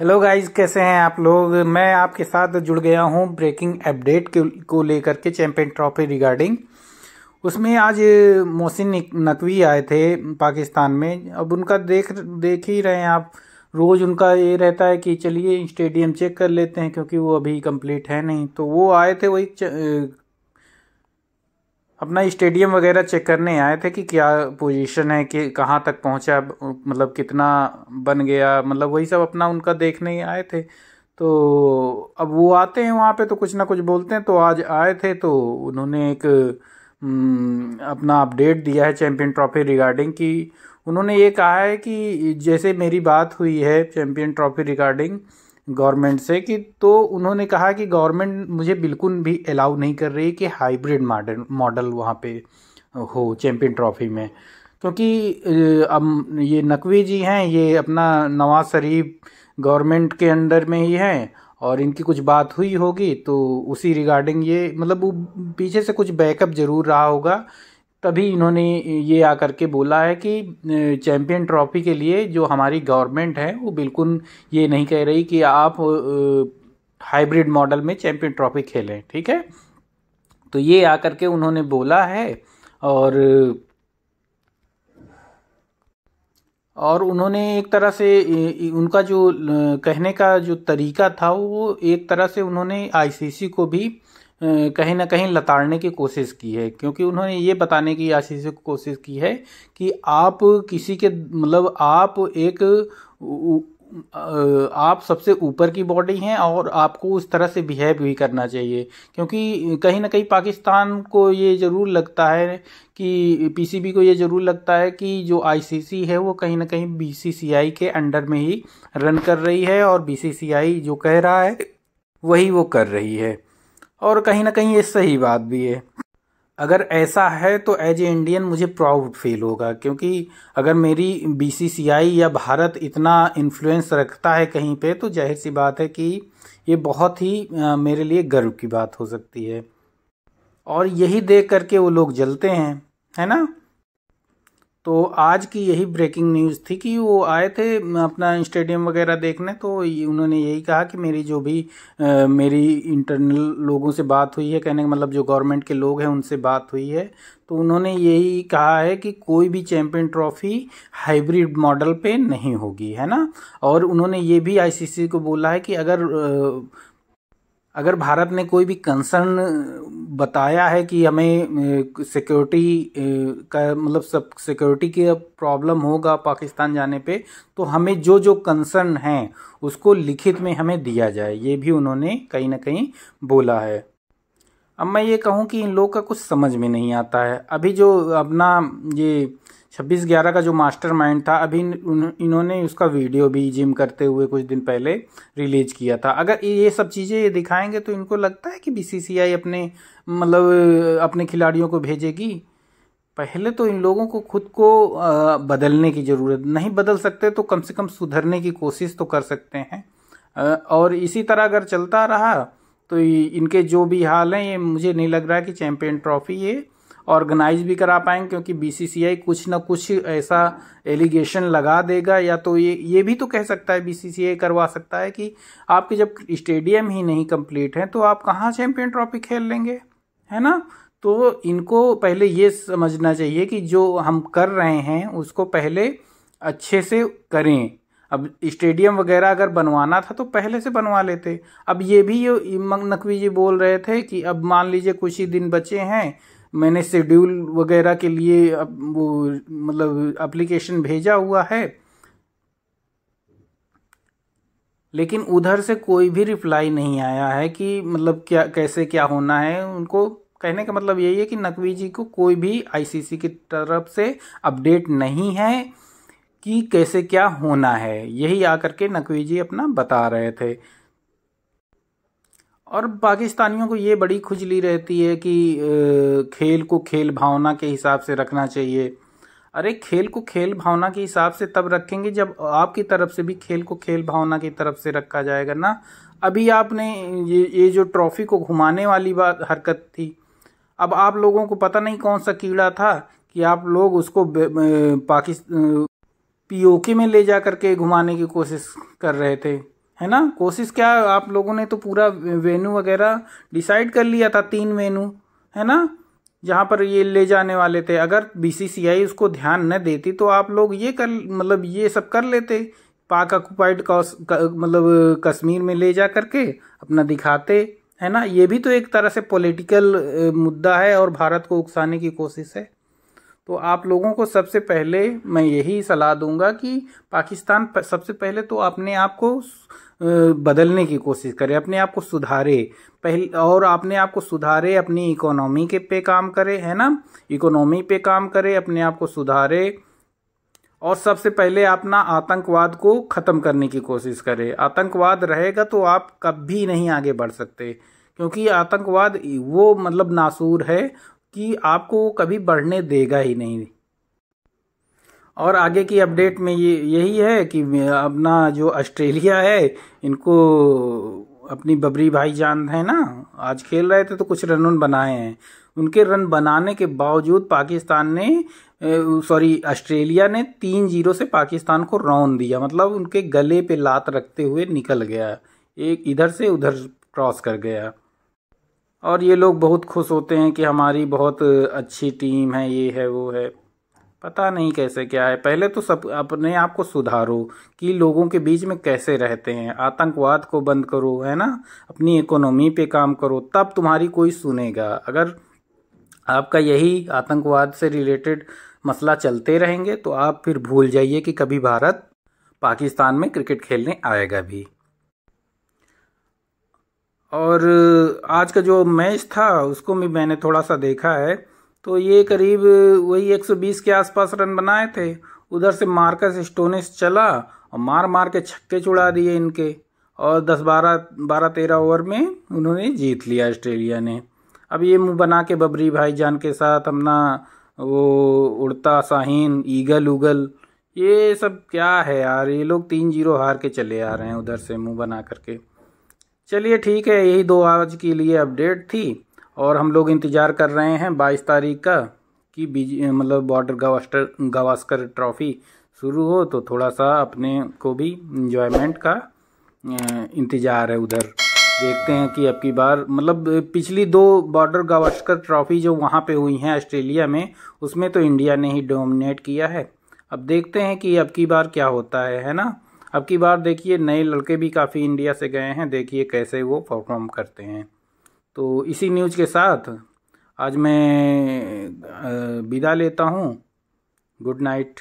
Hello guys, कैसे हैं आप लोग। मैं आपके साथ जुड़ गया हूं ब्रेकिंग अपडेट को लेकर के चैंपियन ट्रॉफी रिगार्डिंग। उसमें आज मोहसिन नकवी आए थे पाकिस्तान में। अब उनका देख ही रहे हैं आप। रोज़ उनका ये रहता है कि चलिए स्टेडियम चेक कर लेते हैं, क्योंकि वो अभी कंप्लीट है नहीं। तो वो आए थे, वही अपना स्टेडियम वगैरह चेक करने आए थे कि क्या पोजीशन है, कि कहाँ तक पहुँचा, मतलब कितना बन गया, मतलब वही सब अपना उनका देखने आए थे। तो अब वो आते हैं वहाँ पे तो कुछ ना कुछ बोलते हैं। तो आज आए थे तो उन्होंने एक अपना अपडेट दिया है चैंपियन ट्रॉफी रिगार्डिंग। कि उन्होंने ये कहा है कि जैसे मेरी बात हुई है चैंपियन ट्रॉफी रिगार्डिंग गवर्नमेंट से, कि तो उन्होंने कहा कि गवर्नमेंट मुझे बिल्कुल भी अलाउ नहीं कर रही कि हाइब्रिड मॉडल वहाँ पे हो चैंपियन ट्रॉफी में। क्योंकि अब ये नकवी जी हैं, ये अपना नवाज शरीफ गवर्नमेंट के अंडर में ही हैं, और इनकी कुछ बात हुई होगी तो उसी रिगार्डिंग ये, मतलब वो पीछे से कुछ बैकअप जरूर रहा होगा। तभी इन्होंने ये आकर के बोला है कि चैंपियन ट्रॉफी के लिए जो हमारी गवर्नमेंट है वो बिल्कुल ये नहीं कह रही कि आप हाइब्रिड मॉडल में चैंपियन ट्रॉफी खेलें। ठीक है, तो ये आकर के उन्होंने बोला है। और उन्होंने एक तरह से उनका जो कहने का जो तरीका था, वो एक तरह से उन्होंने आईसीसी को भी कहीं ना कहीं लताड़ने की कोशिश की है। क्योंकि उन्होंने ये बताने की आईसीसी को कोशिश की है कि आप किसी के, मतलब आप एक आप सबसे ऊपर की बॉडी हैं और आपको उस तरह से बिहेव भी करना चाहिए। क्योंकि कहीं ना कहीं पाकिस्तान को ये ज़रूर लगता है कि पीसीबी को ये ज़रूर लगता है कि जो आईसीसी है वो कहीं ना कहीं बीसीसीआई के अंडर में ही रन कर रही है, और बीसीसीआई जो कह रहा है वही वो कर रही है। और कहीं ना कहीं ये सही बात भी है। अगर ऐसा है तो एज ए इंडियन मुझे प्राउड फील होगा। क्योंकि अगर मेरी बीसीसीआई या भारत इतना इन्फ्लुएंस रखता है कहीं पे, तो जाहिर सी बात है कि ये बहुत ही मेरे लिए गर्व की बात हो सकती है। और यही देख करके वो लोग जलते हैं, है ना। तो आज की यही ब्रेकिंग न्यूज़ थी कि वो आए थे अपना स्टेडियम वगैरह देखने। तो उन्होंने यही कहा कि मेरी जो भी मेरी इंटरनल लोगों से बात हुई है, कहने का मतलब जो गवर्नमेंट के लोग हैं उनसे बात हुई है, तो उन्होंने यही कहा है कि कोई भी चैंपियन ट्रॉफी हाइब्रिड मॉडल पे नहीं होगी, है ना। और उन्होंने ये भी आईसीसी को बोला है कि अगर भारत ने कोई भी कंसर्न बताया है कि हमें सिक्योरिटी का, मतलब सब सिक्योरिटी की प्रॉब्लम होगा पाकिस्तान जाने पे, तो हमें जो जो कंसर्न हैं उसको लिखित में हमें दिया जाए। ये भी उन्होंने कहीं ना कहीं बोला है। अब मैं ये कहूँ कि इन लोगों का कुछ समझ में नहीं आता है। अभी जो अपना ये 26/11 का जो मास्टरमाइंड था, अभी इन्होंने उसका वीडियो भी जिम करते हुए कुछ दिन पहले रिलीज किया था। अगर ये सब चीज़ें ये दिखाएंगे तो इनको लगता है कि बीसीसीआई अपने, मतलब अपने खिलाड़ियों को भेजेगी। पहले तो इन लोगों को खुद को बदलने की ज़रूरत, नहीं बदल सकते तो कम से कम सुधरने की कोशिश तो कर सकते हैं। और इसी तरह अगर चलता रहा तो इनके जो भी हाल हैं, ये मुझे नहीं लग रहा है कि चैंपियन ट्रॉफी ये ऑर्गेनाइज भी करा पाएंगे। क्योंकि बीसीसीआई कुछ ना कुछ ऐसा एलिगेशन लगा देगा, या तो ये भी तो कह सकता है, बीसीसीआई करवा सकता है कि आपके जब स्टेडियम ही नहीं कंप्लीट है तो आप कहाँ चैंपियन ट्रॉफी खेल लेंगे, है ना। तो इनको पहले ये समझना चाहिए कि जो हम कर रहे हैं उसको पहले अच्छे से करें। अब स्टेडियम वगैरह अगर बनवाना था तो पहले से बनवा लेते। अब ये भी नकवी जी बोल रहे थे कि अब मान लीजिए कुछ ही दिन बचे हैं, मैंने शेड्यूल वगैरह के लिए वो, मतलब एप्लीकेशन भेजा हुआ है, लेकिन उधर से कोई भी रिप्लाई नहीं आया है कि मतलब क्या, कैसे क्या होना है। उनको कहने का मतलब यही है कि नकवी जी को कोई भी आईसीसी की तरफ से अपडेट नहीं है कि कैसे क्या होना है। यही आकर के नकवी जी अपना बता रहे थे। और पाकिस्तानियों को ये बड़ी खुजली रहती है कि खेल को खेल भावना के हिसाब से रखना चाहिए। अरे खेल को खेल भावना के हिसाब से तब रखेंगे जब आपकी तरफ से भी खेल को खेल भावना की तरफ से रखा जाएगा ना। अभी आपने ये जो ट्रॉफी को घुमाने वाली बात हरकत थी, अब आप लोगों को पता नहीं कौन सा कीड़ा था कि आप लोग उसको पीओके में ले जा करके घुमाने की कोशिश कर रहे थे, है ना। कोशिश क्या, आप लोगों ने तो पूरा वेन्यू वगैरह डिसाइड कर लिया था, 3 वेन्यू है ना, जहां पर ये ले जाने वाले थे। अगर बीसीसीआई उसको ध्यान न देती तो आप लोग ये कर, मतलब ये सब कर लेते, पाक ऑक्युपाइड मतलब कश्मीर में ले जा करके अपना दिखाते, है ना। ये भी तो एक तरह से पॉलिटिकल मुद्दा है और भारत को उकसाने की कोशिश है। तो आप लोगों को सबसे पहले मैं यही सलाह दूंगा कि पाकिस्तान सबसे पहले तो अपने आप को बदलने की कोशिश करे, अपने आप को सुधारे पहले, और अपने आप को सुधारे, अपनी इकोनॉमी के पे काम करे, है ना, इकोनॉमी पे काम करे, अपने आप को सुधारे, और सबसे पहले अपना आतंकवाद को खत्म करने की कोशिश करे। आतंकवाद रहेगा तो आप कभी नहीं आगे बढ़ सकते, क्योंकि आतंकवाद वो मतलब नासूर है कि आपको कभी बढ़ने देगा ही नहीं। और आगे की अपडेट में ये यही है कि अपना जो ऑस्ट्रेलिया है, इनको अपनी बबरी भाईजान है ना, आज खेल रहे थे तो कुछ रन बनाए हैं। उनके रन बनाने के बावजूद पाकिस्तान ने ऑस्ट्रेलिया ने 3-0 से पाकिस्तान को रौंद दिया, मतलब उनके गले पे लात रखते हुए निकल गया, एक इधर से उधर क्रॉस कर गया। और ये लोग बहुत खुश होते हैं कि हमारी बहुत अच्छी टीम है, ये है वो है, पता नहीं कैसे क्या है। पहले तो सब अपने आप को सुधारो कि लोगों के बीच में कैसे रहते हैं, आतंकवाद को बंद करो, है ना, अपनी इकोनॉमी पे काम करो, तब तुम्हारी कोई सुनेगा। अगर आपका यही आतंकवाद से रिलेटेड मसला चलते रहेंगे तो आप फिर भूल जाइए कि कभी भारत पाकिस्तान में क्रिकेट खेलने आएगा भी। और आज का जो मैच था उसको भी मैंने थोड़ा सा देखा है, तो ये करीब वही 120 के आसपास रन बनाए थे। उधर से मार्कस स्टोनिस चला और मार मार के छक्के छुड़ा दिए इनके, और 12-13 ओवर में उन्होंने जीत लिया ऑस्ट्रेलिया ने। अब ये मुंह बना के बबरी भाईजान के साथ अपना वो उड़ता शाहीन, ईगल उगल, ये सब क्या है यार, ये लोग 3-0 हार के चले आ रहे हैं उधर से मुंह बना करके। चलिए ठीक है, यही 2 आज के लिए अपडेट थी, और हम लोग इंतज़ार कर रहे हैं 22 तारीख का कि मतलब बॉर्डर गावस्कर ट्रॉफी शुरू हो, तो थोड़ा सा अपने को भी इंजॉयमेंट का इंतज़ार है उधर। देखते हैं कि अब की बार, मतलब पिछली 2 बॉर्डर गावस्कर ट्रॉफी जो वहाँ पे हुई हैं ऑस्ट्रेलिया में, उसमें तो इंडिया ने ही डोमिनेट किया है। अब देखते हैं कि अब की बार क्या होता है ना। अब की बार देखिए नए लड़के भी काफ़ी इंडिया से गए हैं, देखिए कैसे वो परफॉर्म करते हैं। तो इसी न्यूज़ के साथ आज मैं विदा लेता हूँ। Good night.